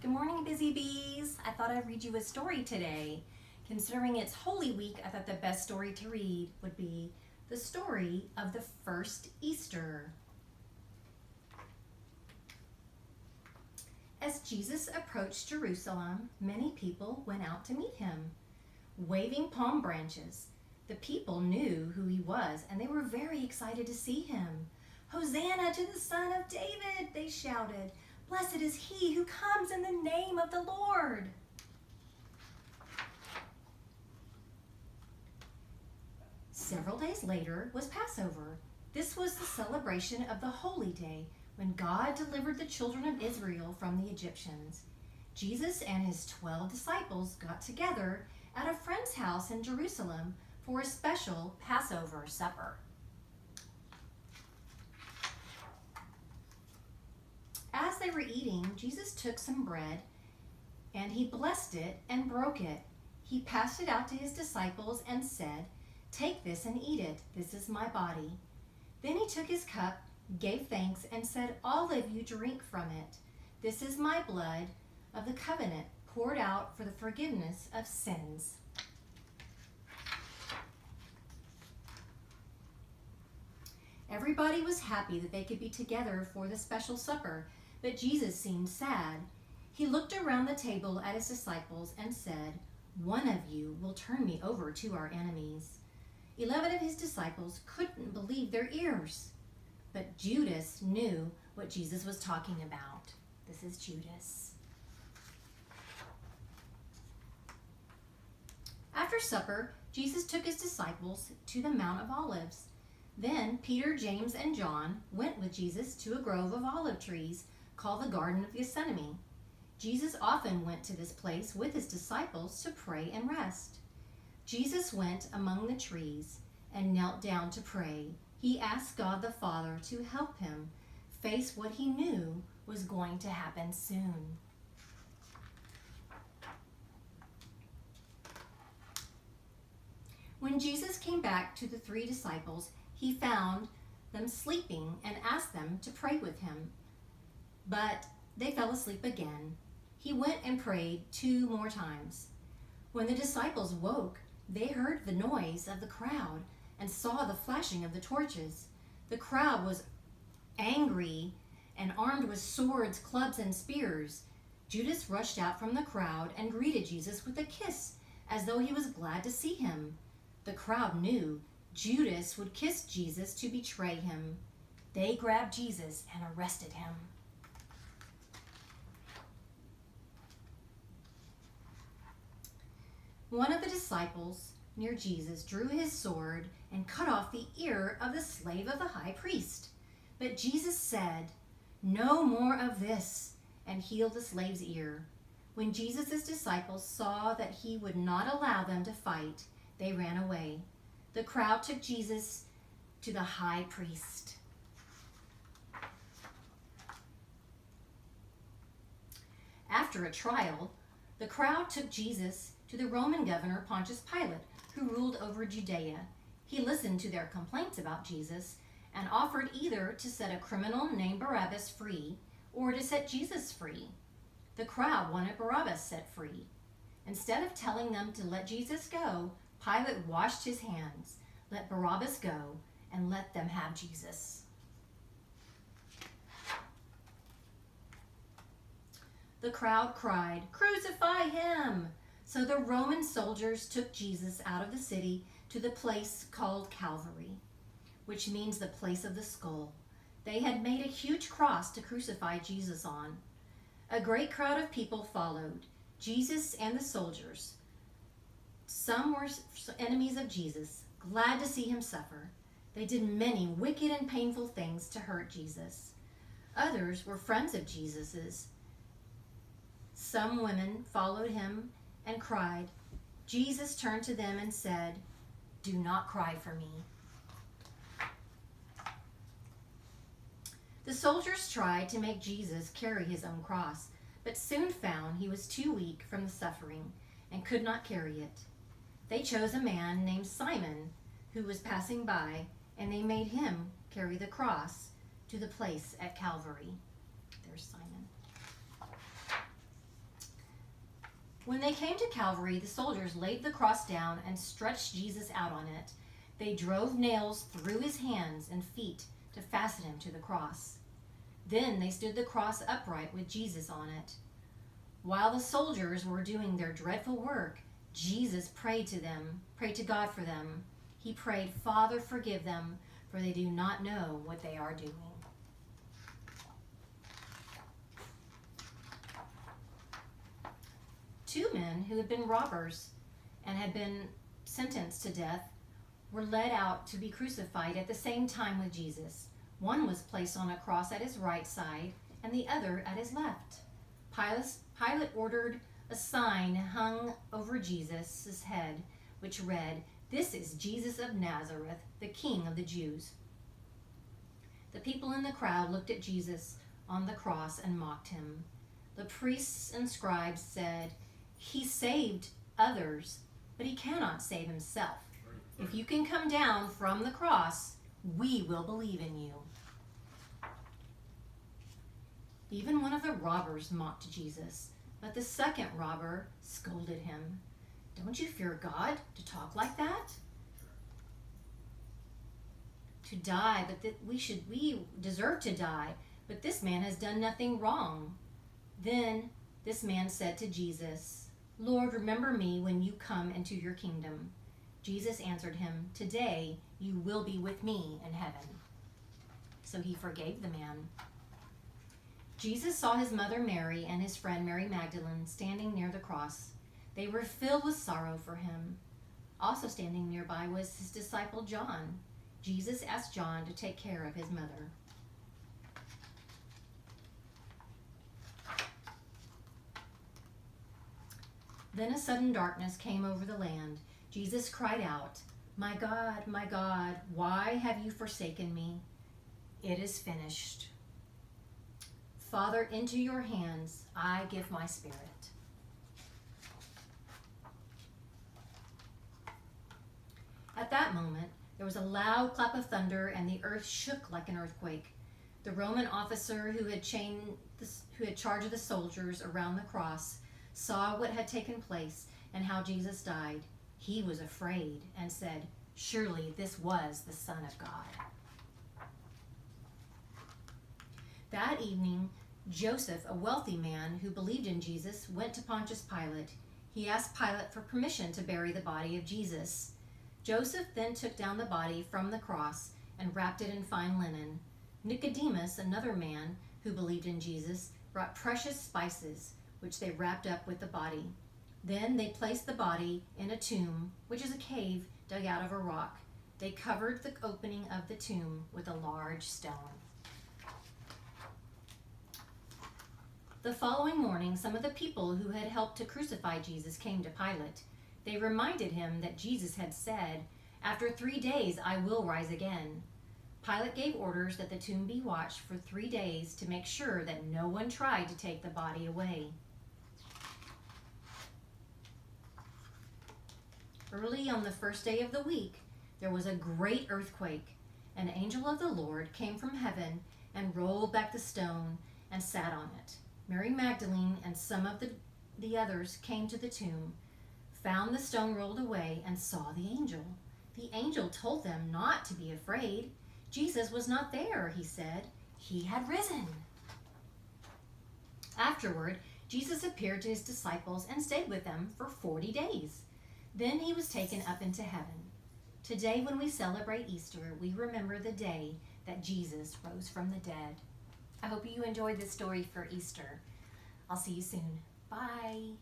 Good morning, busy bees. I thought I'd read you a story today. Considering it's Holy Week, I thought the best story to read would be the story of the first Easter. As Jesus approached Jerusalem, many people went out to meet him, waving palm branches. The people knew who he was, and they were very excited to see him. "Hosanna to the Son of David," they shouted. "Blessed is he who comes in the name of the Lord." Several days later was Passover. This was the celebration of the holy day when God delivered the children of Israel from the Egyptians. Jesus and his 12 disciples got together at a friend's house in Jerusalem for a special Passover supper. As they were eating, Jesus took some bread and he blessed it and broke it. He passed it out to his disciples and said, "Take this and eat it. This is my body." Then he took his cup, gave thanks, and said, "All of you drink from it. This is my blood of the covenant, poured out for the forgiveness of sins." Everybody was happy that they could be together for the special supper, but Jesus seemed sad. He looked around the table at his disciples and said, "One of you will turn me over to our enemies." 11 of his disciples couldn't believe their ears, but Judas knew what Jesus was talking about. This is Judas. After supper, Jesus took his disciples to the Mount of Olives. Then Peter, James, and John went with Jesus to a grove of olive trees called the Garden of Gethsemane. Jesus often went to this place with his disciples to pray and rest. Jesus went among the trees and knelt down to pray. He asked God the Father to help him face what he knew was going to happen soon. When Jesus came back to the 3 disciples, he found them sleeping and asked them to pray with him. But they fell asleep again. He went and prayed 2 more times. When the disciples woke, they heard the noise of the crowd and saw the flashing of the torches. The crowd was angry and armed with swords, clubs, and spears. Judas rushed out from the crowd and greeted Jesus with a kiss, as though he was glad to see him. The crowd knew Judas would kiss Jesus to betray him. They grabbed Jesus and arrested him. One of the disciples near Jesus drew his sword and cut off the ear of the slave of the high priest. But Jesus said, "No more of this," and healed the slave's ear. When Jesus' disciples saw that he would not allow them to fight, they ran away. The crowd took Jesus to the high priest. After a trial, the crowd took Jesus to the Roman governor Pontius Pilate, who ruled over Judea. He listened to their complaints about Jesus and offered either to set a criminal named Barabbas free or to set Jesus free. The crowd wanted Barabbas set free. Instead of telling them to let Jesus go, Pilate washed his hands, let Barabbas go, and let them have Jesus. The crowd cried, "Crucify him!" So the Roman soldiers took Jesus out of the city to the place called Calvary, which means the place of the skull. They had made a huge cross to crucify Jesus on. A great crowd of people followed Jesus and the soldiers. Some were enemies of Jesus, glad to see him suffer. They did many wicked and painful things to hurt Jesus. Others were friends of Jesus's. Some women followed him and cried. Jesus turned to them and said, "Do not cry for me." The soldiers tried to make Jesus carry his own cross, but soon found he was too weak from the suffering and could not carry it. They chose a man named Simon who was passing by, and they made him carry the cross to the place at Calvary. There's Simon. When they came to Calvary, the soldiers laid the cross down and stretched Jesus out on it. They drove nails through his hands and feet to fasten him to the cross. Then they stood the cross upright with Jesus on it. While the soldiers were doing their dreadful work, Jesus prayed to God for them. He prayed, "Father, forgive them, for they do not know what they are doing." Two men who had been robbers and had been sentenced to death were led out to be crucified at the same time with Jesus. One was placed on a cross at his right side and the other at his left. Pilate ordered a sign hung over Jesus' head, which read, "This is Jesus of Nazareth, the King of the Jews." The people in the crowd looked at Jesus on the cross and mocked him. The priests and scribes said, "He saved others, but he cannot save himself. If you can come down from the cross, we will believe in you." Even one of the robbers mocked Jesus, but the second robber scolded him. "Don't you fear God to talk like that? To die, but we deserve to die, but this man has done nothing wrong." Then this man said to Jesus, "Lord, remember me when you come into your kingdom." Jesus answered him, "Today you will be with me in heaven." So he forgave the man. Jesus saw his mother Mary and his friend Mary Magdalene standing near the cross. They were filled with sorrow for him. Also standing nearby was his disciple John. Jesus asked John to take care of his mother. Then a sudden darkness came over the land. Jesus cried out, my God, why have you forsaken me? It is finished. Father, into your hands I give my spirit." At that moment, there was a loud clap of thunder, and the earth shook like an earthquake. The Roman officer who had charge of the soldiers around the cross saw what had taken place and how Jesus died. He was afraid and said, "Surely this was the Son of God." That evening, Joseph, a wealthy man who believed in Jesus, went to Pontius Pilate. He asked Pilate for permission to bury the body of Jesus. Joseph then took down the body from the cross and wrapped it in fine linen. Nicodemus, another man who believed in Jesus, brought precious spices, which they wrapped up with the body. Then they placed the body in a tomb, which is a cave dug out of a rock. They covered the opening of the tomb with a large stone. The following morning, some of the people who had helped to crucify Jesus came to Pilate. They reminded him that Jesus had said, "After 3 days I will rise again." Pilate gave orders that the tomb be watched for 3 days to make sure that no one tried to take the body away. Early on the first day of the week, there was a great earthquake. An angel of the Lord came from heaven and rolled back the stone and sat on it. Mary Magdalene and some of the others came to the tomb, found the stone rolled away, and saw the angel. The angel told them not to be afraid. Jesus was not there, he said. He had risen. Afterward, Jesus appeared to his disciples and stayed with them for 40 days. Then he was taken up into heaven. Today, when we celebrate Easter, we remember the day that Jesus rose from the dead. I hope you enjoyed this story for Easter. I'll see you soon. Bye.